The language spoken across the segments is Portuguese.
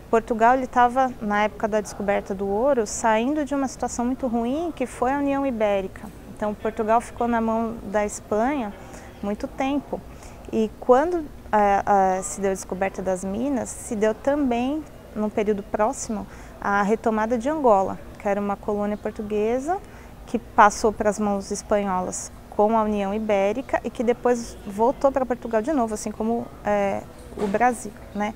Portugal estava, na época da descoberta do ouro, saindo de uma situação muito ruim, que foi a União Ibérica. Então, Portugal ficou na mão da Espanha muito tempo. E quando se deu a descoberta das minas, se deu também, num período próximo, a retomada de Angola, que era uma colônia portuguesa que passou para as mãos espanholas com a União Ibérica e que depois voltou para Portugal de novo, assim como o Brasil, né?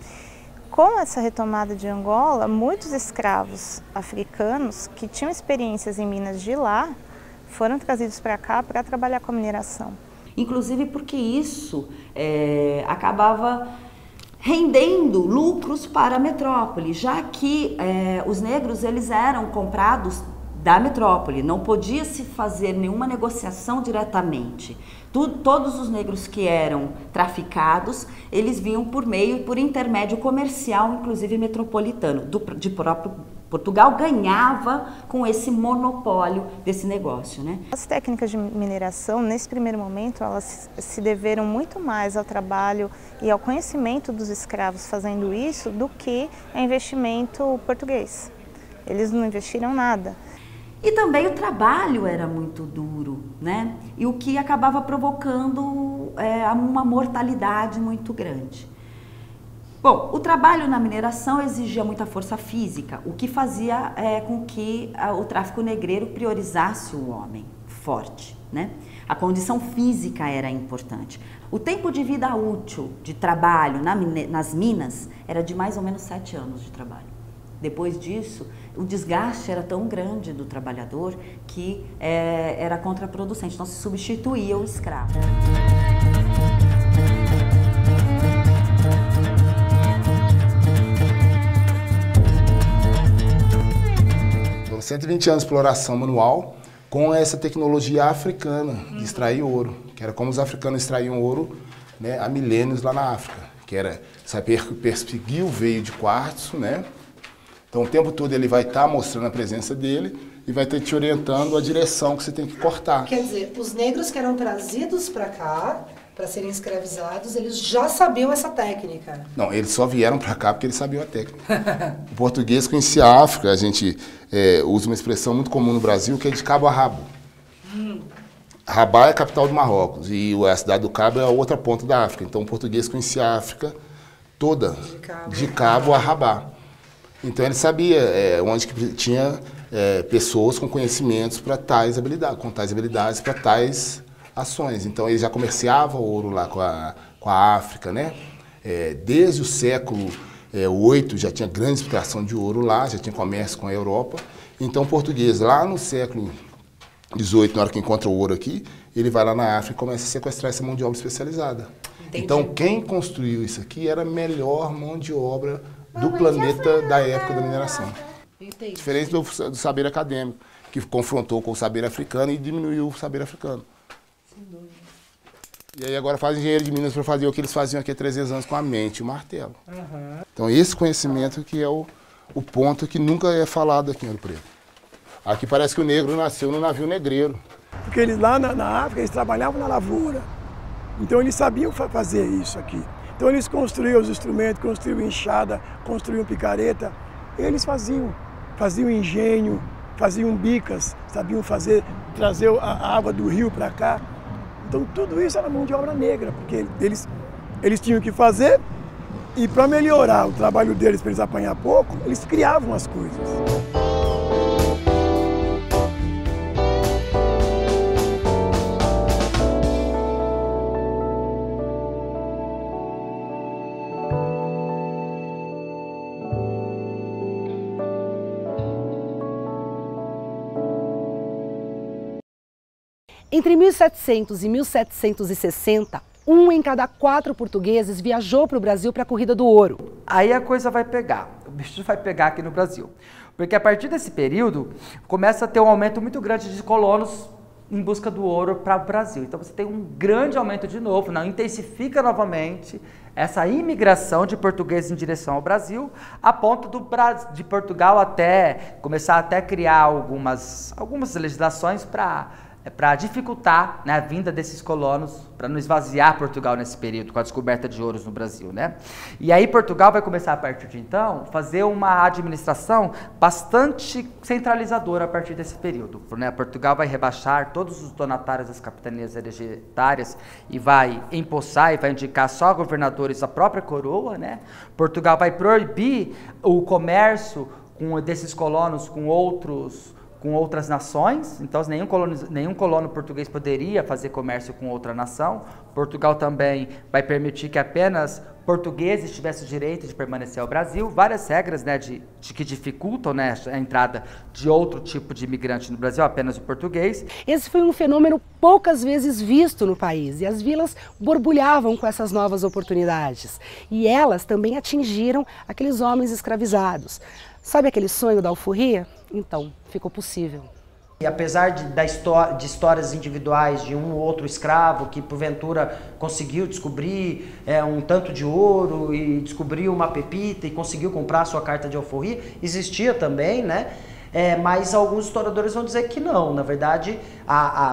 Com essa retomada de Angola, muitos escravos africanos que tinham experiências em minas de lá foram trazidos para cá para trabalhar com a mineração. Inclusive porque isso acabava rendendo lucros para a metrópole, já que os negros eles eram comprados da metrópole, não podia se fazer nenhuma negociação diretamente. Todos os negros que eram traficados, eles vinham por intermédio comercial, inclusive metropolitano, de próprio Portugal ganhava com esse monopólio desse negócio, né? As técnicas de mineração, nesse primeiro momento, elas se deveram muito mais ao trabalho e ao conhecimento dos escravos fazendo isso do que a investimento português. Eles não investiram nada. E também o trabalho era muito duro, né? E o que acabava provocando uma mortalidade muito grande. Bom, o trabalho na mineração exigia muita força física, o que fazia com que o tráfico negreiro priorizasse o homem forte, né? A condição física era importante. O tempo de vida útil de trabalho nas minas era de mais ou menos 7 anos de trabalho. Depois disso, o desgaste era tão grande do trabalhador que era contraproducente, então se substituía o escravo. Então, 120 anos de exploração manual com essa tecnologia africana de extrair ouro, que era como os africanos extraíam ouro, né, há milênios lá na África, que era saber perseguir o veio de quartzo, né? Então, o tempo todo ele vai estar mostrando a presença dele e vai estar te orientando a direção que você tem que cortar. Quer dizer, os negros que eram trazidos para cá, para serem escravizados, eles já sabiam essa técnica? Não, eles só vieram para cá porque eles sabiam a técnica. O português conhecia a África, a gente usa uma expressão muito comum no Brasil, que é de cabo a rabo. Rabat é a capital do Marrocos e a cidade do Cabo é a outra ponta da África. Então, o português conhecia a África toda, de cabo a Rabat. Então ele sabia onde que tinha pessoas com conhecimentos para tais habilidades, para tais ações. Então ele já comerciava ouro lá com a África, né? Desde o século VIII já tinha grande exportação de ouro lá, já tinha comércio com a Europa. Então o português lá no século XVIII, na hora que encontra o ouro aqui, ele vai lá na África e começa a sequestrar essa mão de obra especializada. Entendi. Então quem construiu isso aqui era a melhor mão de obra do planeta da época da mineração. Entendi. Diferente do saber acadêmico, que confrontou com o saber africano e diminuiu o saber africano. Sem dúvida. E aí agora faz engenheiro de Minas para fazer o que eles faziam aqui há 300 anos com a mente e o martelo. Então esse conhecimento que é o ponto que nunca é falado aqui em Ouro Preto. Aqui parece que o negro nasceu no navio negreiro. Porque eles lá na África, eles trabalhavam na lavoura. Então eles sabiam fazer isso aqui. Então eles construíam os instrumentos, construíam enxada, construíam picareta. Eles faziam engenho, faziam bicas, sabiam trazer a água do rio para cá. Então tudo isso era mão de obra negra, porque eles tinham que fazer e para melhorar o trabalho deles, para eles apanhar pouco, eles criavam as coisas. Entre 1700 e 1760, 1 em cada 4 portugueses viajou para o Brasil para a corrida do ouro. Aí a coisa vai pegar, o bicho vai pegar aqui no Brasil. Porque a partir desse período, começa a ter um aumento muito grande de colonos em busca do ouro para o Brasil. Então você tem um grande aumento de novo, intensifica novamente essa imigração de portugueses em direção ao Brasil, a ponto de Portugal começar até a criar algumas legislações para para dificultar, né, a vinda desses colonos, para não esvaziar Portugal nesse período, com a descoberta de ouros no Brasil, né? E aí Portugal vai começar, a partir de então, fazer uma administração bastante centralizadora a partir desse período, né? Portugal vai rebaixar todos os donatários das capitanias hereditárias e vai empossar e vai indicar só governadores da própria coroa, né? Portugal vai proibir o comércio desses colonos com outras nações, então nenhum colono português poderia fazer comércio com outra nação. Portugal também vai permitir que apenas portugueses tivessem o direito de permanecer ao Brasil. Várias regras, né, que dificultam, né, a entrada de outro tipo de imigrante no Brasil, apenas o português. Esse foi um fenômeno poucas vezes visto no país e as vilas borbulhavam com essas novas oportunidades. E elas também atingiram aqueles homens escravizados. Sabe aquele sonho da alforria? Então, ficou possível. E apesar de histórias individuais de um ou outro escravo que porventura conseguiu descobrir um tanto de ouro e descobriu uma pepita e conseguiu comprar a sua carta de alforria, existia também, né? Mas alguns historiadores vão dizer que não. Na verdade,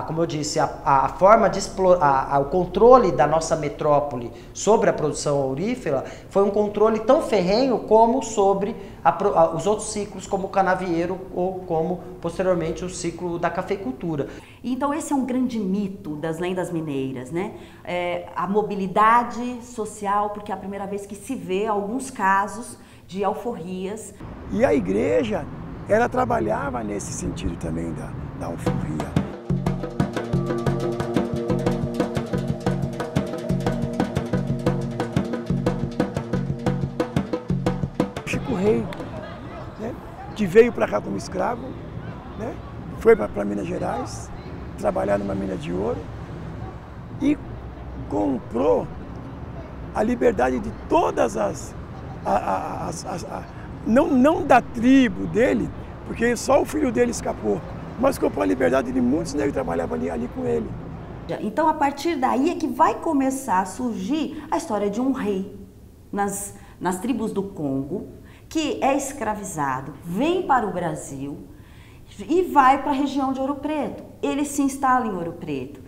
como eu disse, a forma de explorar, o controle da nossa metrópole sobre a produção aurífera foi um controle tão ferrenho como sobre os outros ciclos, como o canavieiro ou como, posteriormente, o ciclo da cafeicultura. Então esse é um grande mito das lendas mineiras, né? A mobilidade social, porque é a primeira vez que se vê alguns casos de alforrias. E a igreja, ela trabalhava nesse sentido também da alforria. Chico Rei, né, que veio para cá como escravo, né, foi para Minas Gerais, trabalhar numa mina de ouro e comprou a liberdade de todas não da tribo dele, porque só o filho dele escapou, mas comprou a liberdade de muitos negros que trabalhavam ali com ele. Então, a partir daí é que vai começar a surgir a história de um rei nas tribos do Congo, que é escravizado, vem para o Brasil e vai para a região de Ouro Preto. Ele se instala em Ouro Preto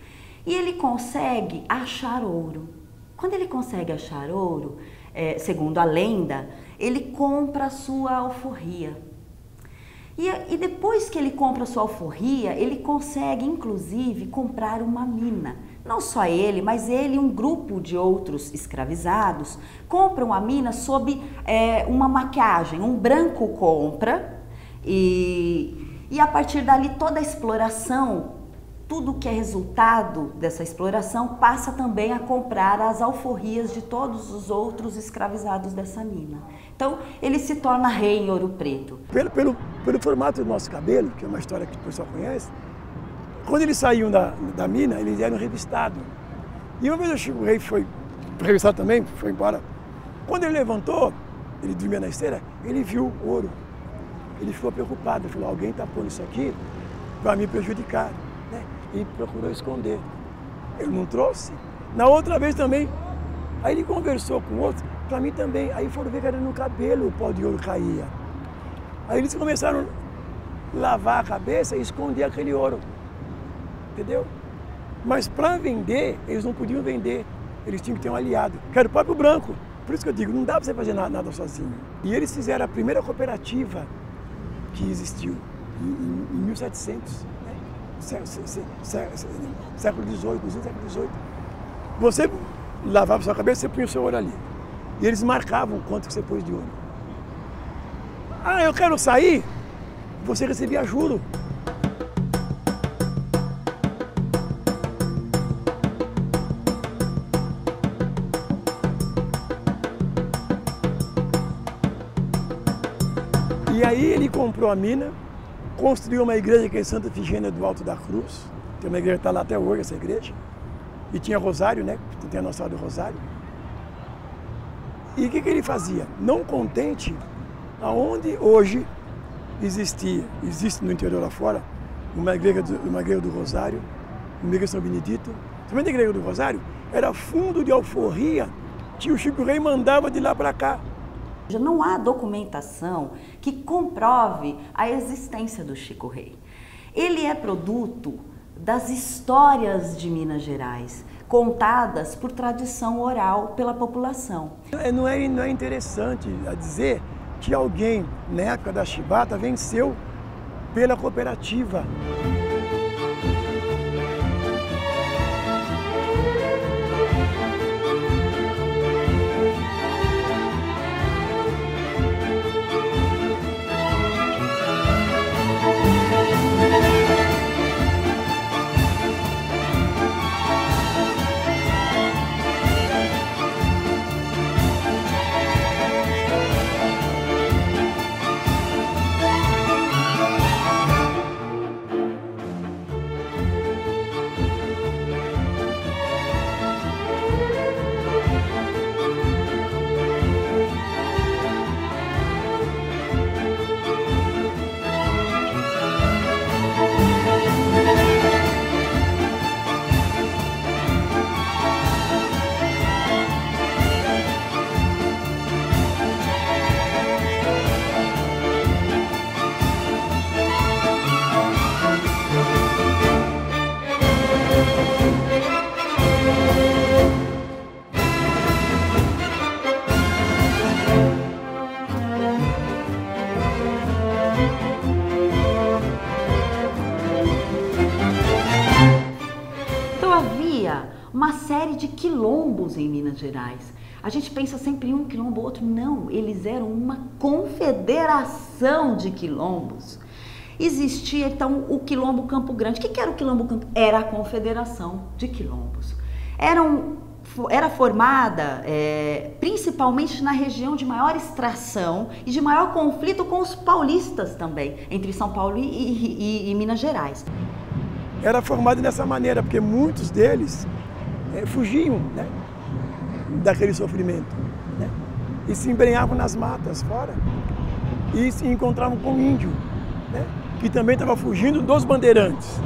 e ele consegue achar ouro. Quando ele consegue achar ouro, segundo a lenda, ele compra a sua alforria. E depois que ele compra a sua alforria, ele consegue, inclusive, comprar uma mina. Não só ele, mas ele e um grupo de outros escravizados compram a mina sob uma maquiagem. Um branco compra e a partir dali toda a exploração, tudo que é resultado dessa exploração passa também a comprar as alforrias de todos os outros escravizados dessa mina. Então, ele se torna rei em Ouro Preto. Pelo formato do nosso cabelo, que é uma história que o pessoal conhece, quando eles saíam da mina, eles eram revistados. E uma vez o Chico Rei foi revistado também, foi embora. Quando ele levantou, ele dormia na esteira, ele viu ouro. Ele ficou preocupado, ele falou, alguém está pondo isso aqui para me prejudicar. Né? E procurou esconder. Eu não trouxe. Na outra vez também, aí ele conversou com outros, para mim também. Aí foram ver que era no cabelo o pó de ouro caía. Aí eles começaram a lavar a cabeça e esconder aquele ouro. Entendeu? Mas para vender, eles não podiam vender. Eles tinham que ter um aliado, que era o próprio branco. Por isso que eu digo, não dá para você fazer nada sozinho. E eles fizeram a primeira cooperativa que existiu, em 1700. Século XVIII, século XVIII. Você lavava sua cabeça, você punha o seu ouro ali. E eles marcavam o quanto que você pôs de ouro. Ah, eu quero sair, você recebia juro. E aí ele comprou a mina, construiu uma igreja que é Santa Efigênia do Alto da Cruz. Tem uma igreja que está lá até hoje, essa igreja. E tinha rosário, né? Tem a nossa hora do rosário. E o que ele fazia? Não contente, aonde hoje existe no interior lá fora, uma igreja do Rosário, uma igreja de São Benedito. Também a igreja do Rosário era fundo de alforria, que o Chico Rei mandava de lá para cá. Não há documentação que comprove a existência do Chico Rei. Ele é produto das histórias de Minas Gerais, contadas por tradição oral pela população. Não é interessante a dizer que alguém, na época da chibata, venceu pela cooperativa. Uma série de quilombos em Minas Gerais. A gente pensa sempre em um quilombo, outro. Não, eles eram uma confederação de quilombos. Existia, então, o quilombo Campo Grande. O que era o quilombo Campo? Era a confederação de quilombos. Era formada principalmente na região de maior extração e de maior conflito com os paulistas também, entre São Paulo e Minas Gerais. Era formado dessa maneira, porque muitos deles fugiam, né, daquele sofrimento, né, e se embrenhavam nas matas fora e se encontravam com o índio, né, que também estava fugindo dos bandeirantes,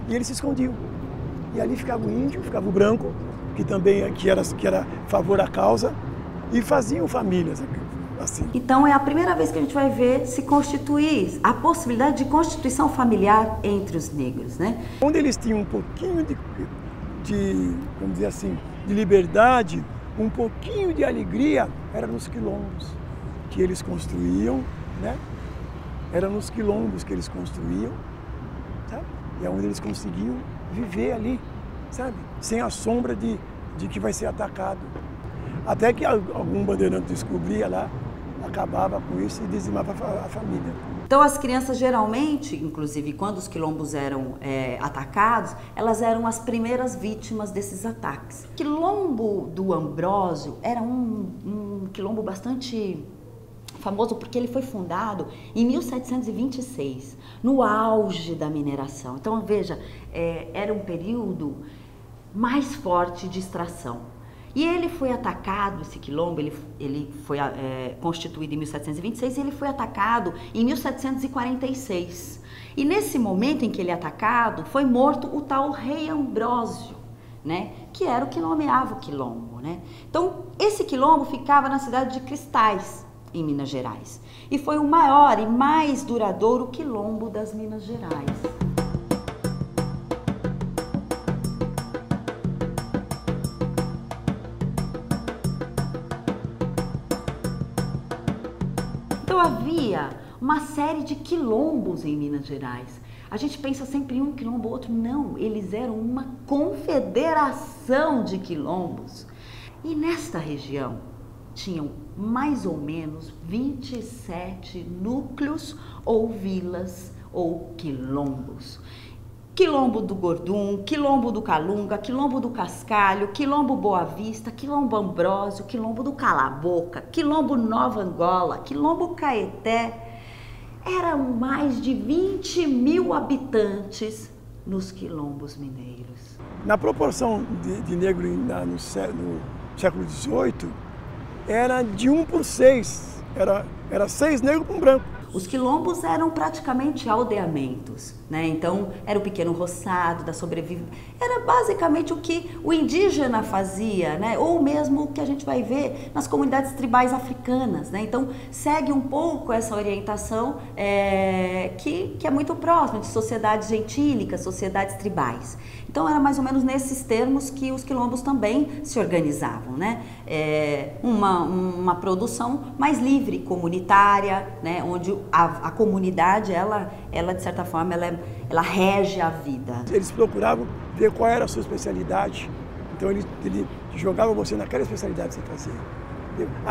e eles se escondiam. E ali ficava o índio, ficava o branco, que era a favor à causa, e faziam famílias assim. Então é a primeira vez que a gente vai ver se constituir, a possibilidade de constituição familiar entre os negros, né? Onde eles tinham um pouquinho de vamos dizer assim, de liberdade, um pouquinho de alegria, era nos quilombos que eles construíam, né? Era nos quilombos que eles construíam, sabe? E é onde eles conseguiam viver ali, sabe? Sem a sombra de que vai ser atacado. Até que algum bandeirante descobria lá, acabava com isso e dizimava a família. Então as crianças geralmente, inclusive quando os quilombos eram atacados, elas eram as primeiras vítimas desses ataques. O quilombo do Ambrósio era um quilombo bastante famoso porque ele foi fundado em 1726, no auge da mineração. Então veja, era um período mais forte de extração. E ele foi atacado, esse quilombo, ele foi constituído em 1726 e ele foi atacado em 1746. E nesse momento em que ele é atacado, foi morto o tal rei Ambrósio, né, que era o que nomeava o quilombo, né? Então, esse quilombo ficava na cidade de Cristais, em Minas Gerais. E foi o maior e mais duradouro quilombo das Minas Gerais. Então havia uma série de quilombos em Minas Gerais. A gente pensa sempre em um quilombo, outro. Não, eles eram uma confederação de quilombos. E nesta região tinham mais ou menos 27 núcleos ou vilas ou quilombos. Quilombo do Gordum, Quilombo do Calunga, Quilombo do Cascalho, Quilombo Boa Vista, Quilombo Ambrósio, Quilombo do Cala-Boca, Quilombo Nova Angola, Quilombo Caeté. Eram mais de 20 mil habitantes nos quilombos mineiros. Na proporção de negro no século XVIII, era de 1 por 6, era Era 6 negros para um branco. Os quilombos eram praticamente aldeamentos, né? Então era o pequeno roçado da sobrevivência, era basicamente o que o indígena fazia, né? Ou mesmo o que a gente vai ver nas comunidades tribais africanas, né? Então segue um pouco essa orientação que é muito próxima de sociedades gentílicas, sociedades tribais. Então era mais ou menos nesses termos que os quilombos também se organizavam, né? Uma produção mais livre, comunitária, né? Onde a comunidade, ela de certa forma, ela rege a vida. Eles procuravam ver qual era a sua especialidade, então ele jogava você naquela especialidade que você fazia.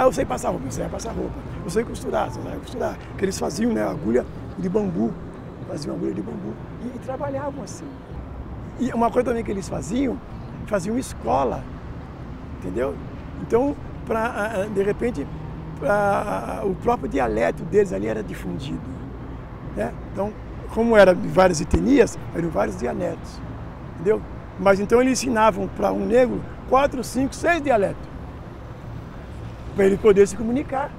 Eu sei passar roupa, você vai passar roupa. Eu sei costurar, você vai costurar. Porque eles faziam, né, agulha de bambu, faziam agulha de bambu e trabalhavam assim. E uma coisa também que eles faziam escola, entendeu? Então, de repente, o próprio dialeto deles ali era difundido, né? Então, como era de várias etnias, eram vários dialetos, entendeu? Mas então eles ensinavam para um negro 4, 5, 6 dialetos, para ele poder se comunicar.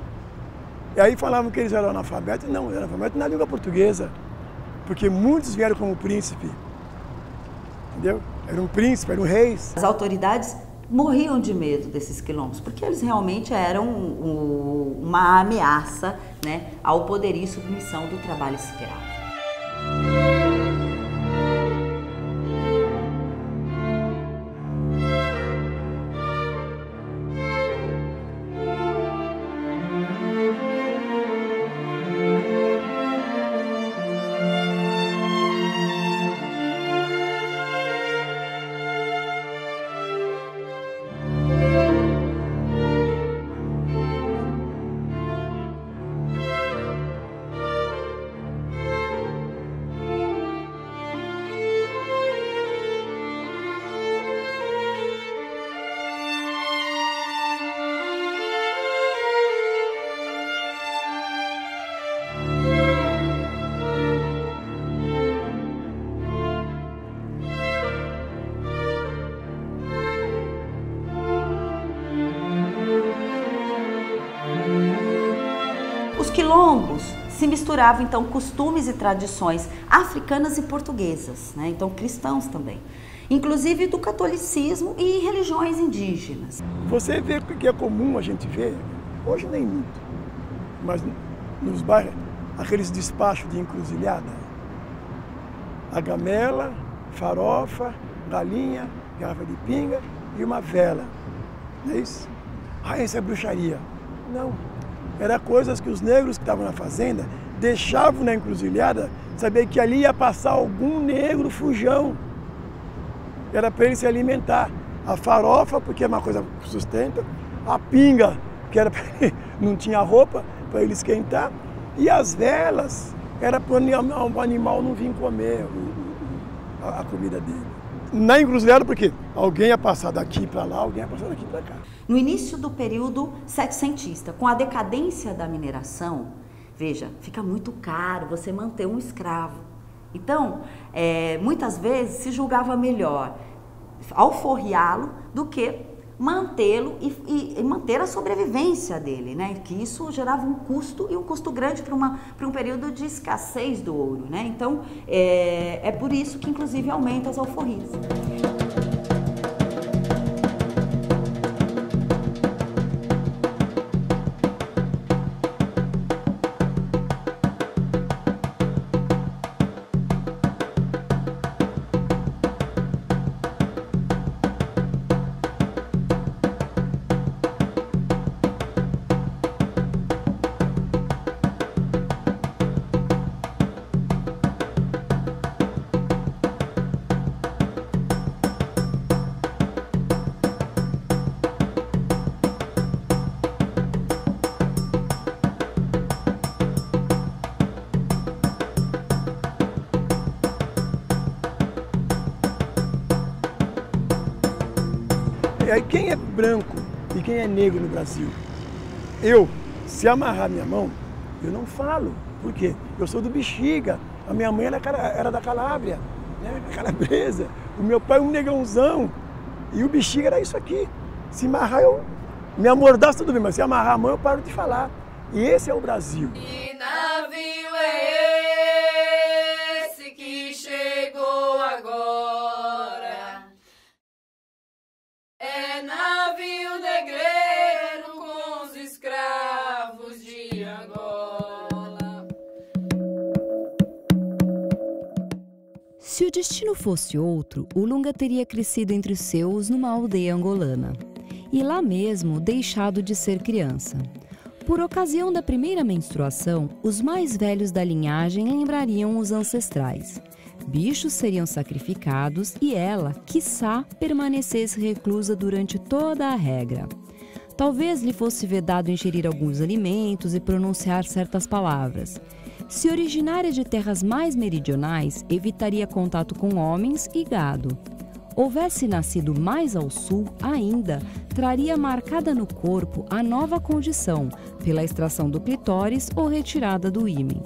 E aí falavam que eles eram analfabetos. Não, eram analfabetos na língua portuguesa, porque muitos vieram como príncipe, entendeu? Era um príncipe, eram reis. As autoridades morriam de medo desses quilombos, porque eles realmente eram uma ameaça, né, ao poderio e submissão do trabalho escravo. Os quilombos se misturavam então costumes e tradições africanas e portuguesas, né? Então cristãos também, inclusive do catolicismo e religiões indígenas. Você vê que é comum a gente ver, hoje nem muito, mas nos bairros, aqueles despachos de encruzilhada, a gamela, farofa, galinha, garrafa de pinga e uma vela, não é isso? Ah, isso é bruxaria. Não. Era coisas que os negros que estavam na fazenda deixavam na encruzilhada, saber que ali ia passar algum negro fujão. Era para ele se alimentar. A farofa, porque é uma coisa que sustenta, a pinga, que era para ele, não tinha roupa, para ele esquentar, e as velas, era para o animal não vir comer a comida dele. Na encruzilhada, porque alguém ia passar daqui para lá, alguém ia passar daqui para cá. No início do período setecentista, com a decadência da mineração, veja, fica muito caro você manter um escravo. Então, muitas vezes se julgava melhor alforriá-lo do que mantê-lo e manter a sobrevivência dele, né? Que isso gerava um custo, e um custo grande para um período de escassez do ouro, né? Então, é por isso que inclusive aumenta as alforrias. E aí quem é branco e quem é negro no Brasil? Eu, se amarrar minha mão, eu não falo. Por quê? Eu sou do Bexiga, a minha mãe era da Calábria, né? Calabresa. O meu pai é um negãozão e o Bexiga era isso aqui. Se amarrar, me amordaço tudo bem, mas se amarrar a mão eu paro de falar. E esse é o Brasil. Que navio é esse que chegou agora? É navio negreiro com os escravos de Angola. Se o destino fosse outro, o Lunga teria crescido entre os seus numa aldeia angolana. E lá mesmo deixado de ser criança. Por ocasião da primeira menstruação, os mais velhos da linhagem lembrariam os ancestrais. Bichos seriam sacrificados e ela, quiçá, permanecesse reclusa durante toda a regra. Talvez lhe fosse vedado ingerir alguns alimentos e pronunciar certas palavras. Se originária de terras mais meridionais, evitaria contato com homens e gado. Houvesse nascido mais ao sul, ainda, traria marcada no corpo a nova condição, pela extração do clitóris ou retirada do ímen.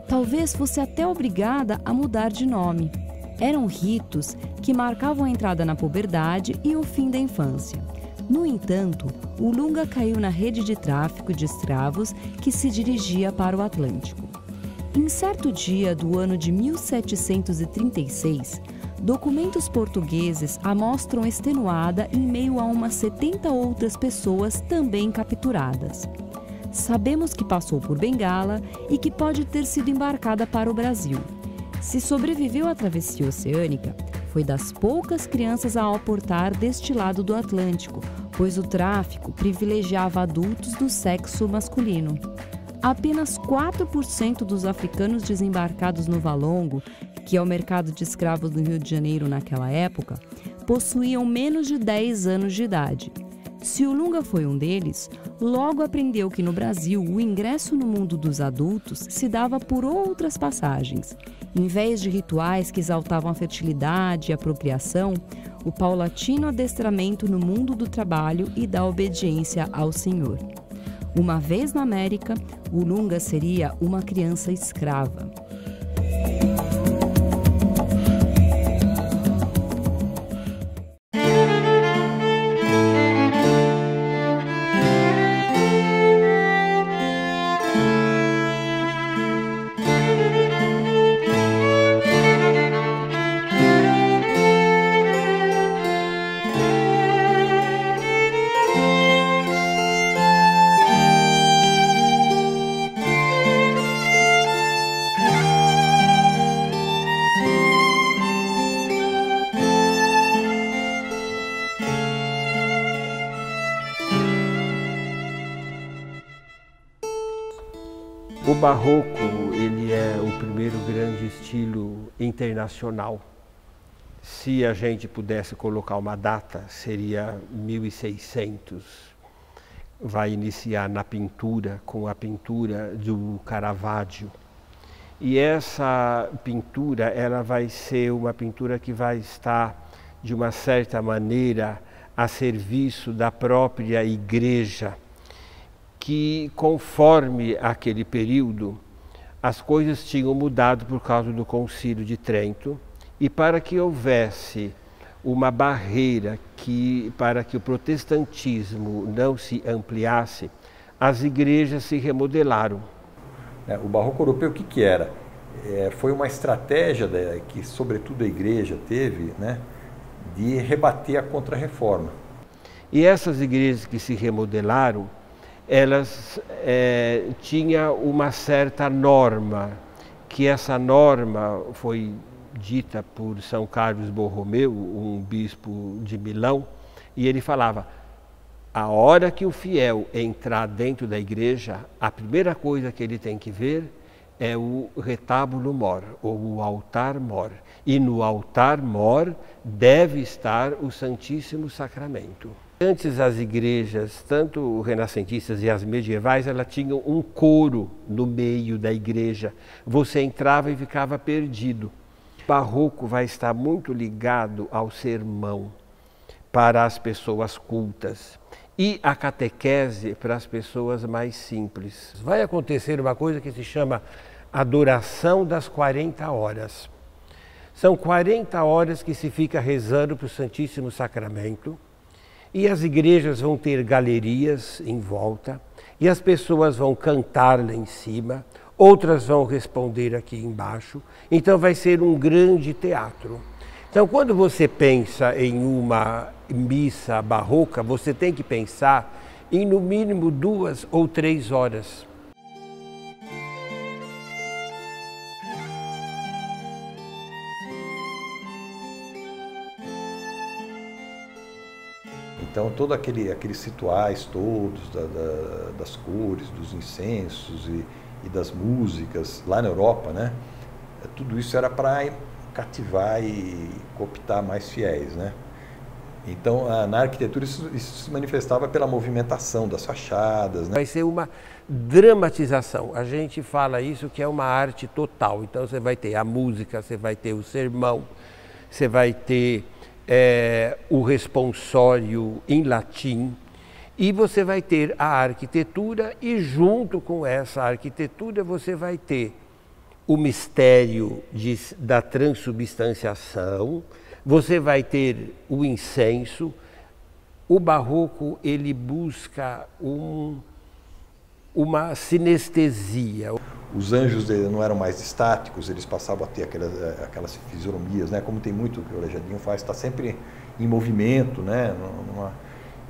Talvez fosse até obrigada a mudar de nome. Eram ritos que marcavam a entrada na puberdade e o fim da infância. No entanto, o Lunga caiu na rede de tráfico de escravos que se dirigia para o Atlântico. Em certo dia do ano de 1736, documentos portugueses a mostram extenuada em meio a umas 70 outras pessoas também capturadas. Sabemos que passou por Bengala e que pode ter sido embarcada para o Brasil. Se sobreviveu à travessia oceânica, foi das poucas crianças a aportar deste lado do Atlântico, pois o tráfico privilegiava adultos do sexo masculino. Apenas 4% dos africanos desembarcados no Valongo, que é o mercado de escravos do Rio de Janeiro naquela época, possuíam menos de 10 anos de idade. Se o Lunga foi um deles, logo aprendeu que no Brasil o ingresso no mundo dos adultos se dava por outras passagens. Em vez de rituais que exaltavam a fertilidade e a procriação, o paulatino adestramento no mundo do trabalho e da obediência ao Senhor. Uma vez na América, o Lunga seria uma criança escrava. O barroco, ele é o primeiro grande estilo internacional. Se a gente pudesse colocar uma data, seria 1600. Vai iniciar na pintura, com a pintura do Caravaggio. E essa pintura, ela vai ser uma pintura que vai estar, de uma certa maneira, a serviço da própria igreja, que conforme aquele período, as coisas tinham mudado por causa do Concílio de Trento, e para que houvesse uma barreira para que o protestantismo não se ampliasse, as igrejas se remodelaram. O barroco europeu, o que era? Foi uma estratégia que, sobretudo, a igreja teve, né, de rebater a Contra-Reforma. E essas igrejas que se remodelaram, elas tinham uma certa norma, que essa norma foi dita por São Carlos Borromeu, um bispo de Milão, e ele falava: a hora que o fiel entrar dentro da igreja, a primeira coisa que ele tem que ver é o retábulo mor, ou o altar mor. E no altar mor deve estar o Santíssimo Sacramento. Antes as igrejas, tanto renascentistas e as medievais, elas tinham um coro no meio da igreja. Você entrava e ficava perdido. O barroco vai estar muito ligado ao sermão para as pessoas cultas e a catequese para as pessoas mais simples. Vai acontecer uma coisa que se chama adoração das 40 horas. São 40 horas que se fica rezando para o Santíssimo Sacramento. E as igrejas vão ter galerias em volta, e as pessoas vão cantar lá em cima, outras vão responder aqui embaixo, então vai ser um grande teatro. Então, quando você pensa em uma missa barroca, você tem que pensar em no mínimo 2 ou 3 horas. Então, todos aqueles rituais todos das cores, dos incensos e das músicas, lá na Europa, né? Tudo isso era para cativar e cooptar mais fiéis, né? Então, na arquitetura, isso se manifestava pela movimentação das fachadas, né? Vai ser uma dramatização. A gente fala isso que é uma arte total. Então, você vai ter a música, você vai ter o sermão, você vai ter o responsório em latim, e você vai ter a arquitetura, e junto com essa arquitetura você vai ter o mistério da transubstanciação, você vai ter o incenso. O barroco, ele busca uma sinestesia. Os anjos não eram mais estáticos, eles passavam a ter aquelas fisionomias, né? Como tem muito que o Aleijadinho faz, está sempre em movimento, né?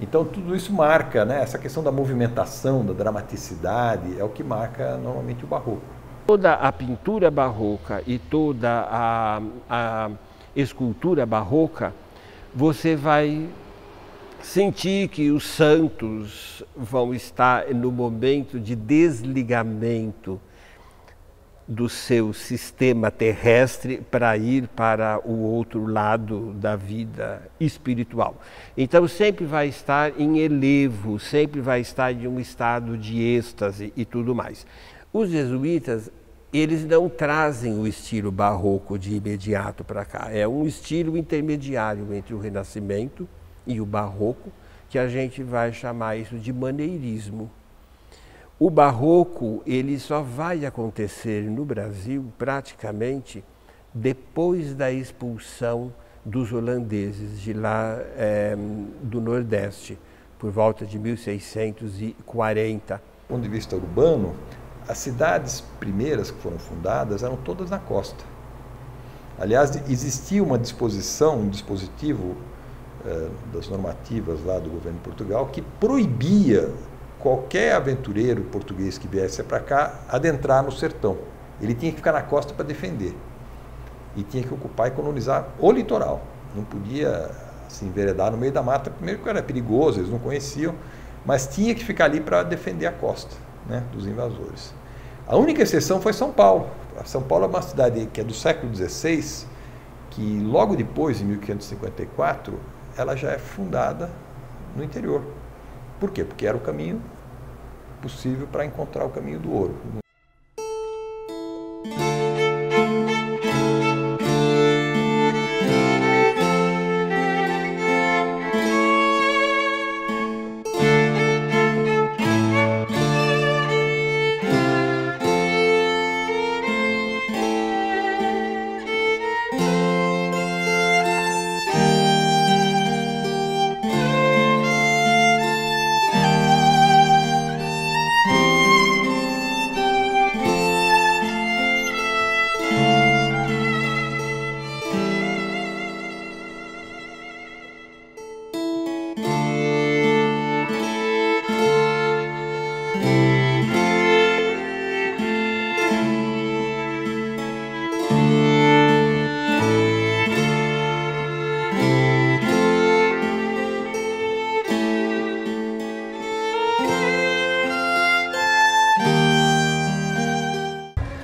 Então tudo isso marca, né? Essa questão da movimentação, da dramaticidade, é o que marca normalmente o barroco. Toda a pintura barroca e toda a escultura barroca, você vai sentir que os santos vão estar no momento de desligamento do seu sistema terrestre para ir para o outro lado da vida espiritual. Então sempre vai estar em elevo, sempre vai estar em um estado de êxtase e tudo mais. Os jesuítas, eles não trazem o estilo barroco de imediato para cá, é um estilo intermediário entre o Renascimento e o barroco, que a gente vai chamar isso de maneirismo. O barroco, ele só vai acontecer no Brasil praticamente depois da expulsão dos holandeses de lá do Nordeste, por volta de 1640. Do ponto de vista urbano, as cidades primeiras que foram fundadas eram todas na costa. Aliás, existia uma disposição, um dispositivo das normativas lá do governo de Portugal que proibia qualquer aventureiro português que viesse para cá adentrar no sertão. Ele tinha que ficar na costa para defender. E tinha que ocupar e colonizar o litoral. Não podia se enveredar no meio da mata, primeiro porque era perigoso, eles não conheciam, mas tinha que ficar ali para defender a costa, né, dos invasores. A única exceção foi São Paulo. São Paulo é uma cidade que é do século XVI, que logo depois, em 1554, ela já é fundada no interior. Por quê? Porque era o caminho possível para encontrar o caminho do ouro.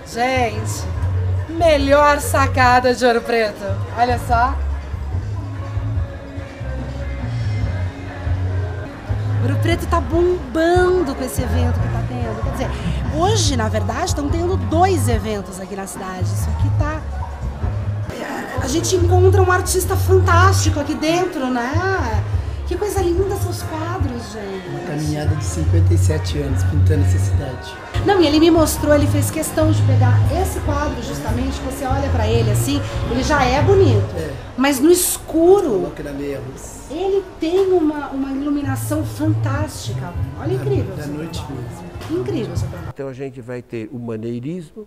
Gente, melhor sacada de Ouro Preto. Olha só. Ouro Preto tá bombando com esse evento que tá tendo. Quer dizer, hoje, na verdade, estão tendo 2 eventos aqui na cidade. Isso aqui tá... A gente encontra um artista fantástico aqui dentro, né? Que coisa linda seus quadros, gente. Uma caminhada de 57 anos pintando essa cidade. Não, e ele me mostrou, ele fez questão de pegar esse quadro justamente, você olha pra ele assim, ele já é bonito, mas no escuro, ele tem uma iluminação fantástica. Olha, incrível. Da noite mesmo. Incrível essa trabalho. Então a gente vai ter o maneirismo,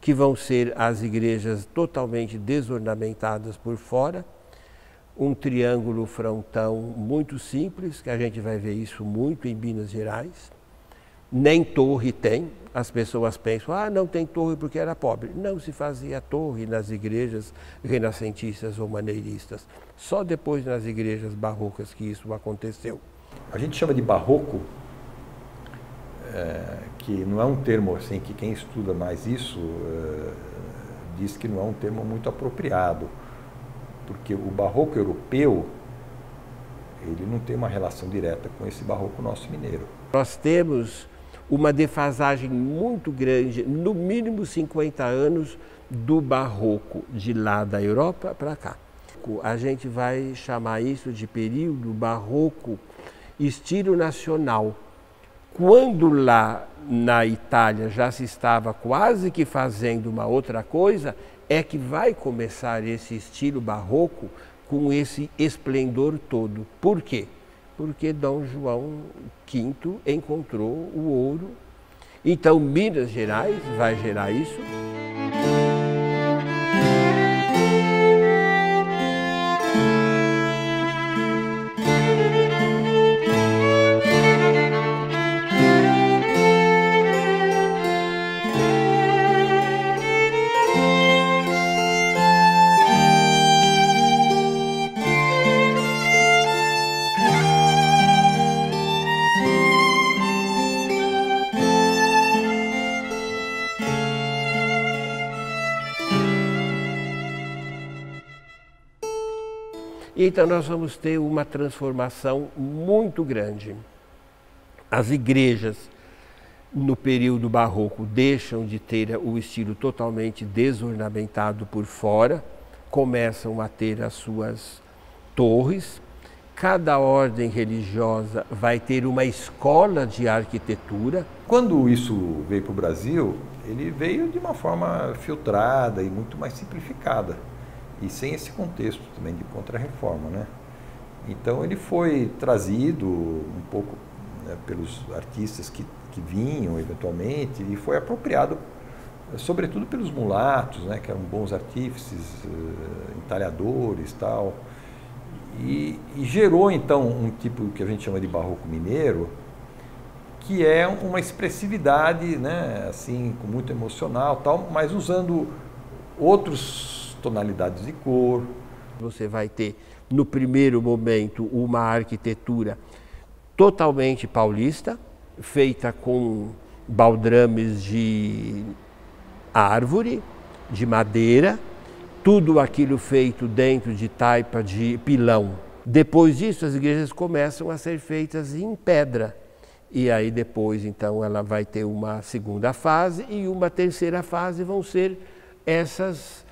que vão ser as igrejas totalmente desornamentadas por fora, um triângulo frontão muito simples, que a gente vai ver isso muito em Minas Gerais. Nem torre tem, as pessoas pensam, não tem torre porque era pobre. Não se fazia torre nas igrejas renascentistas ou maneiristas, só depois nas igrejas barrocas que isso aconteceu. A gente chama de barroco, que não é um termo assim, que quem estuda mais isso diz que não é um termo muito apropriado, porque o barroco europeu, ele não tem uma relação direta com esse barroco nosso mineiro. Nós temos uma defasagem muito grande, no mínimo 50 anos, do barroco de lá da Europa para cá. A gente vai chamar isso de período barroco estilo nacional. Quando lá na Itália já se estava quase que fazendo uma outra coisa, é que vai começar esse estilo barroco com esse esplendor todo. Por quê? Porque Dom João V encontrou o ouro. Então, Minas Gerais vai gerar isso. Então nós vamos ter uma transformação muito grande. As igrejas no período barroco deixam de ter o estilo totalmente desornamentado por fora, começam a ter as suas torres. Cada ordem religiosa vai ter uma escola de arquitetura. Quando isso veio para o Brasil, ele veio de uma forma filtrada e muito mais simplificada. E sem esse contexto também de contra-reforma, né? Então ele foi trazido um pouco, né, pelos artistas que vinham eventualmente e foi apropriado, sobretudo pelos mulatos, né, que eram bons artífices, entalhadores, tal. E gerou então um tipo que a gente chama de barroco mineiro, que é uma expressividade, né, assim, com muito emocional, tal, mas usando outros tonalidades de cor. Você vai ter, no primeiro momento, uma arquitetura totalmente paulista, feita com baldrames de árvore, de madeira, tudo aquilo feito dentro de taipa de pilão. Depois disso, as igrejas começam a ser feitas em pedra. E aí depois, então, ela vai ter uma segunda fase e uma terceira fase vão ser essas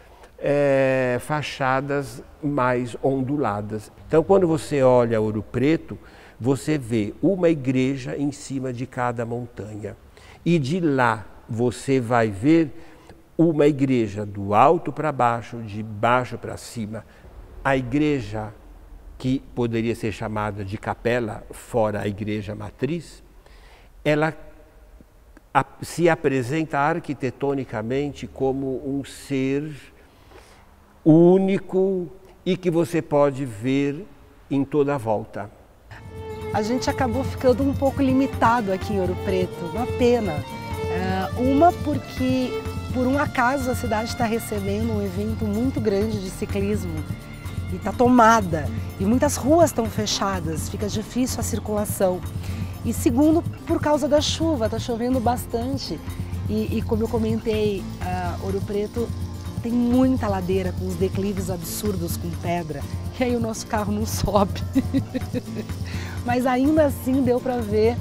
fachadas mais onduladas. Então, quando você olha Ouro Preto, você vê uma igreja em cima de cada montanha. E de lá você vai ver uma igreja do alto para baixo, de baixo para cima. A igreja que poderia ser chamada de capela, fora a igreja matriz, ela se apresenta arquitetonicamente como um ser único e que você pode ver em toda a volta. A gente acabou ficando um pouco limitado aqui em Ouro Preto, uma pena. Uma porque, por um acaso, a cidade está recebendo um evento muito grande de ciclismo e está tomada, e muitas ruas estão fechadas, fica difícil a circulação. E segundo, por causa da chuva, está chovendo bastante. E como eu comentei, Ouro Preto tem muita ladeira com os declives absurdos com pedra, e aí o nosso carro não sobe. Mas ainda assim deu para ver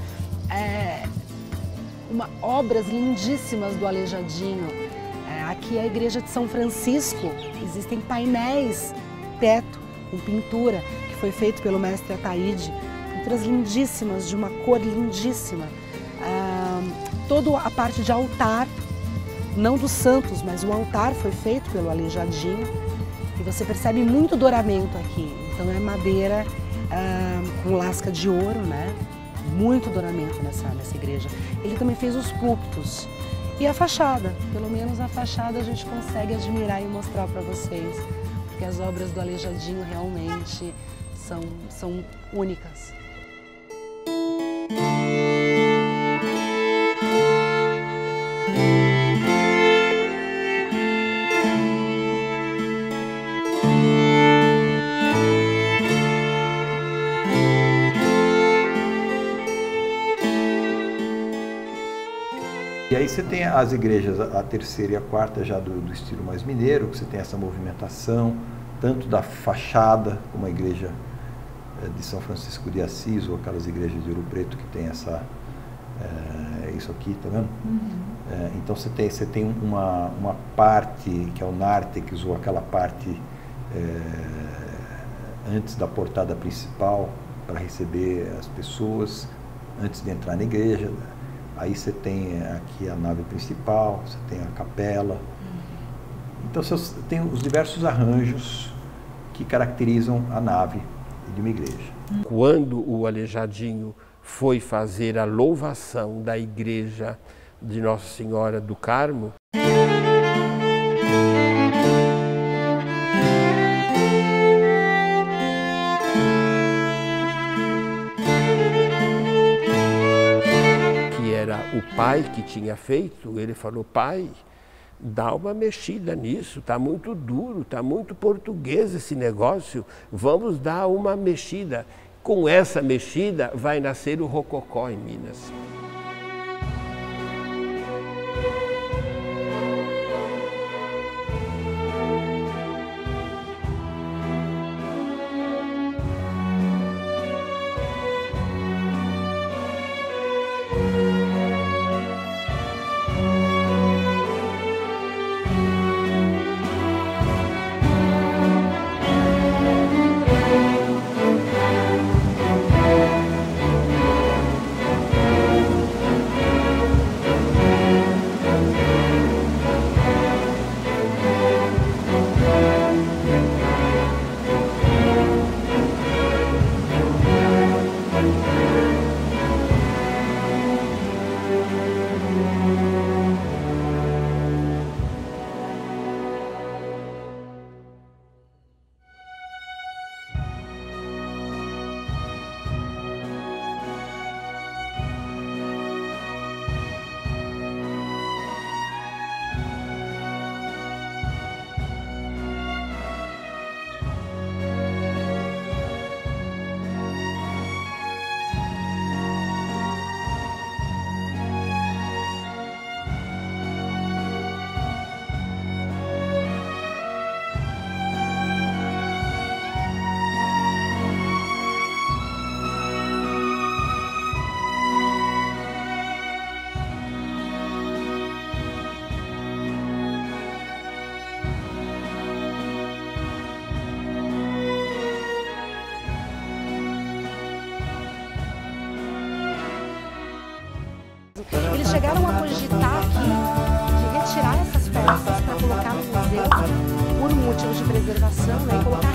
obras lindíssimas do Aleijadinho. Aqui é a igreja de São Francisco, existem painéis teto com pintura, que foi feito pelo mestre Ataíde. Pinturas lindíssimas, de uma cor lindíssima. Toda a parte de altar, não dos santos, mas o altar foi feito pelo Aleijadinho. E você percebe muito douramento aqui. Então é madeira com lasca de ouro, né? Muito douramento nessa igreja. Ele também fez os púlpitos. E a fachada, pelo menos a fachada a gente consegue admirar e mostrar para vocês. Porque as obras do Aleijadinho realmente são únicas. E aí você tem as igrejas, a terceira e a quarta já do estilo mais mineiro, que você tem essa movimentação, tanto da fachada, como a igreja de São Francisco de Assis, ou aquelas igrejas de Ouro Preto que tem essa, isso aqui, tá vendo? Uhum. Então você tem uma parte, que é o nártex, ou aquela parte antes da portada principal, para receber as pessoas, antes de entrar na igreja. Aí você tem aqui a nave principal, você tem a capela. Então você tem os diversos arranjos que caracterizam a nave de uma igreja. Quando o Aleijadinho foi fazer a louvação da igreja de Nossa Senhora do Carmo, o pai que tinha feito, ele falou: pai, dá uma mexida nisso, está muito duro, está muito português esse negócio, vamos dar uma mexida. Com essa mexida vai nascer o rococó em Minas. Eles chegaram a cogitar aqui de retirar essas peças para colocar no museu por motivos de preservação, né, e colocar